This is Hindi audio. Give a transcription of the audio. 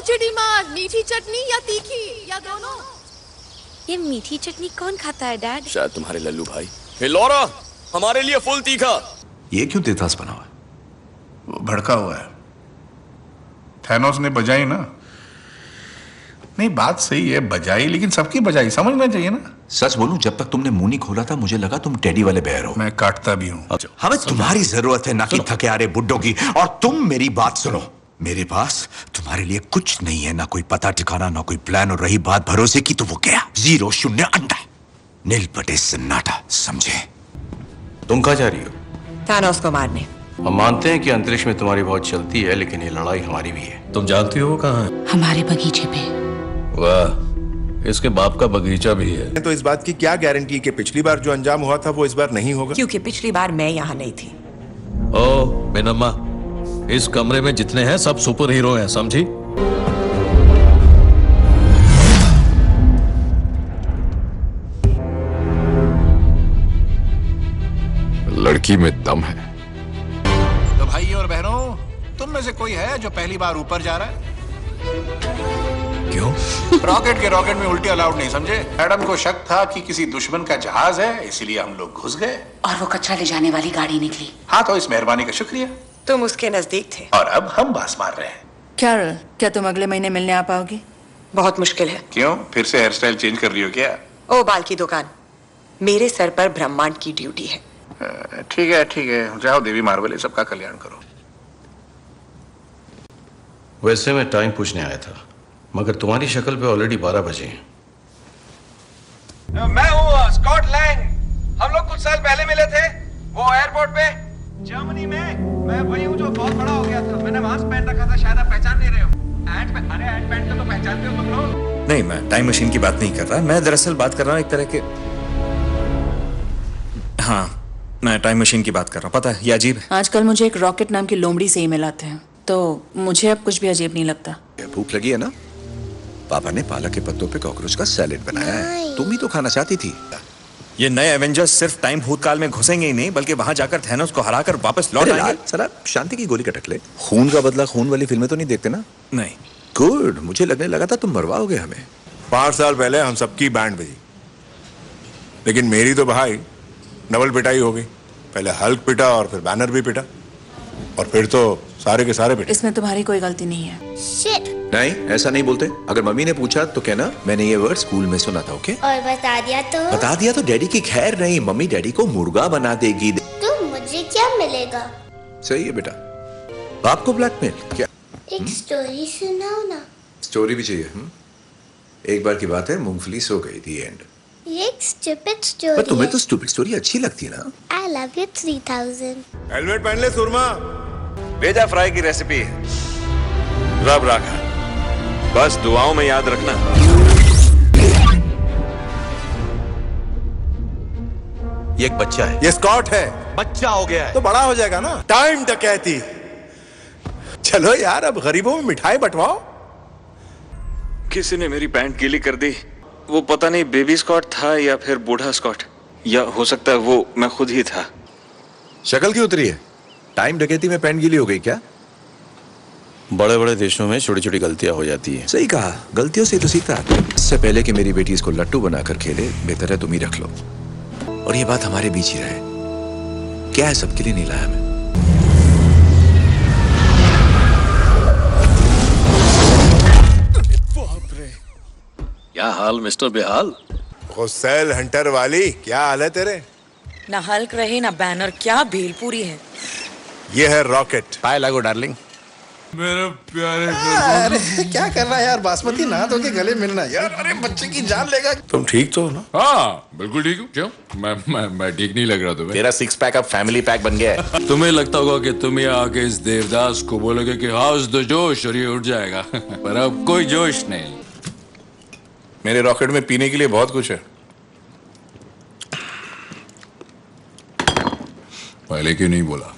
चिड़ी मार, मीठी चटनी या तीखी या दोनों? ये मीठी चटनी कौन खाता है डैड? शायद तुम्हारे लल्लू भाई। हे लॉरा, हमारे लिए फुल तीखा। ये क्यों तेतास बना हुआ है? वो भड़का हुआ है। थैनोस ने बजाई ना। नहीं, बात सही है, बजाई, लेकिन सबकी बजाई समझना चाहिए ना। सच बोलूं, जब तक तुमने मुंह नहीं खोला था मुझे लगा तुम टेडी वाले बेयर हो। मैं काटता भी हूँ। हमें तुम्हारी जरूरत है ना कि थके आ रहे बुड्ढों की। और तुम मेरी बात सुनो, मेरे पास तुम्हारे लिए कुछ नहीं है, ना कोई पता ठिकाना, ना कोई प्लान। और रही बात भरोसे की, तो वो गया 0 0 अंडा, नील पटे सन्नाटा, समझे? तुम कहाँ जा रही हो? थानोस को मारने। हम मानते हैं कि अंतरिक्ष में तुम्हारी बहुत चलती है, लेकिन ये लड़ाई हमारी भी है। तुम जानती हो वो कहाँ है? हमारे बगीचे पे। वाह, इसके बाप का बगीचा भी है। तो इस बात की क्या गारंटी कि पिछली बार जो अंजाम हुआ था वो इस बार नहीं होगा? क्योंकि पिछली बार मैं यहाँ नहीं थी। ओ बेनम्मा, इस कमरे में जितने हैं सब सुपर हीरो हैं, समझी? लड़की में दम है। तो भाई और बहनों, तुम में से कोई है जो पहली बार ऊपर जा रहा है? क्यों? रॉकेट में उल्टी अलाउड नहीं, समझे? मैडम को शक था कि किसी दुश्मन का जहाज है, इसीलिए हम लोग घुस गए और वो कचरा ले जाने वाली गाड़ी निकली। हाँ, तो इस मेहरबानी का शुक्रिया। तुम उसके नजदीक थे। और अब हम बास मार रहे हैं। कैरल, क्या तुम अगले महीने मिलने आ पाओगी? बहुत मुश्किल है। क्यों, फिर से हेयर स्टाइल चेंज कर रही हो क्या? ओ बाल की दुकान, मेरे सर पर ब्रह्मांड की ड्यूटी है। ठीक है, जाओ देवी मार्वल, सबका कल्याण करो। वैसे मैं टाइम पूछने आया था, मगर तुम्हारी शक्ल पे ऑलरेडी 12 बजे हैं। मैं हूँ स्कॉट लैंग। हम लोग कुछ साल पहले मिले थे वो एयरपोर्ट पे जर्मनी में। मैं वही हूँ जो बहुत बड़ा हो गया था। मैंने मास्क पहन रखा था, शायद आप पहचान नहीं रहे हो। अरे एंट-मैन को तो पहचानते हो तुम लोग? नहीं, मैं टाइम मशीन की बात नहीं कर रहा। मैं दरअसल बात कर रहा हूँ एक तरह के, हाँ, मैं टाइम मशीन की बात कर रहा हूँ। पता है ये अजीब है। आजकल मुझे एक रॉकेट नाम की लोमड़ी से ईमेल आते हैं, तो मुझे अब कुछ भी अजीब नहीं लगता। भूख लगी है ना? पापा ने पालक के पत्तों पे कॉकरोच का सैलेड बनाया है। तुम ही तो खाना चाहती थी। ये नए एवेंजर्स सिर्फ टाइम भूतकाल में घुसेंगे ही नहीं, बल्कि वहां जाकर थैनोस को हराकर वापस लौट आएंगे। सरा शांति की गोली कटक ले। खून का बदला खून वाली फिल्में तो नहीं देखते ना? नहीं। गुड, मुझे लगने लगा था तुम मरवाओगे हमें। 5 साल पहले हम सबकी बैंड बजी, लेकिन मेरी तो भाई डबल पिटाई हो गई। पहले हल्क पिटा और फिर बैनर भी पिटा, और फिर तो सारे के सारे पिटे। इसमें तुम्हारी कोई गलती नहीं है। नहीं, ऐसा नहीं बोलते। अगर मम्मी ने पूछा तो कहना मैंने ये वर्ड स्कूल में सुना था। ओके? और बता दिया तो डैडी की खैर नहीं, मम्मी डैडी को मुर्गा बना देगी। तो मुझे क्या मिलेगा? सही है बेटा। बाप को ब्लैकमेल क्या? एक स्टोरी सुनाओ ना। स्टोरी भी चाहिए? एक बार की बात है, मूंगफली सो गई थी। एंड ये एक स्टूपिड स्टोरी। पर तुम्हें तो स्टूपिड स्टोरी अच्छी लगती है ना? I love you 3000। हेलमेट पहन ले सुरमा। भेजा फ्राई की रेसिपी है, रब राखा, बस दुआओं में याद रखना। ये एक बच्चा है। ये स्कॉट है। बच्चा हो गया है तो बड़ा हो जाएगा ना। टाइम डकैती। चलो यार, अब गरीबों में मिठाई बंटवाओ। किसी ने मेरी पैंट गीली कर दी। वो पता नहीं बेबी स्कॉट था या फिर बूढ़ा स्कॉट, या हो सकता है वो मैं खुद ही था। शक्ल क्यों उतरी है? टाइम डकैती में पैंट गीली हो गई क्या? बड़े बड़े देशों में छोटी छोटी गलतियां हो जाती है। सही कहा, गलतियों से तो सीखता। इससे पहले कि मेरी बेटी इसको लट्टू बनाकर खेले, बेहतर है तुम ही रख लो। और ये बात हमारे बीच ही रहे। क्या है, सबके लिए नहीं लाया मैं। क्या हाल मिस्टर बेहाल? गुस्सैल हंटर वाली, क्या हाल है तेरे? ना हल्क रहे ना बैनर, क्या भेलपूरी है। ये है रॉकेट। पाए लागो डार्लिंग। मेरे प्यारे अरे क्या कर रहा है यार, बासमती ना धो के गले मिलना यार। अरे बच्चे की जान लेगा। तुम ठीक तो हो ना? हाँ बिल्कुल ठीक हूँ। क्यों? मैं ठीक नहीं लग रहा तुम्हें? तेरा 6 पैक अब फैमिली पैक बन गया है। तुम्हें लगता होगा कि तुम ये आके इस देवदास को बोलोगे कि हाउस द जोश और ये उठ जाएगा पर अब कोई जोश नहीं। मेरे रॉकेट में पीने के लिए बहुत कुछ है। पहले क्यों नहीं बोला?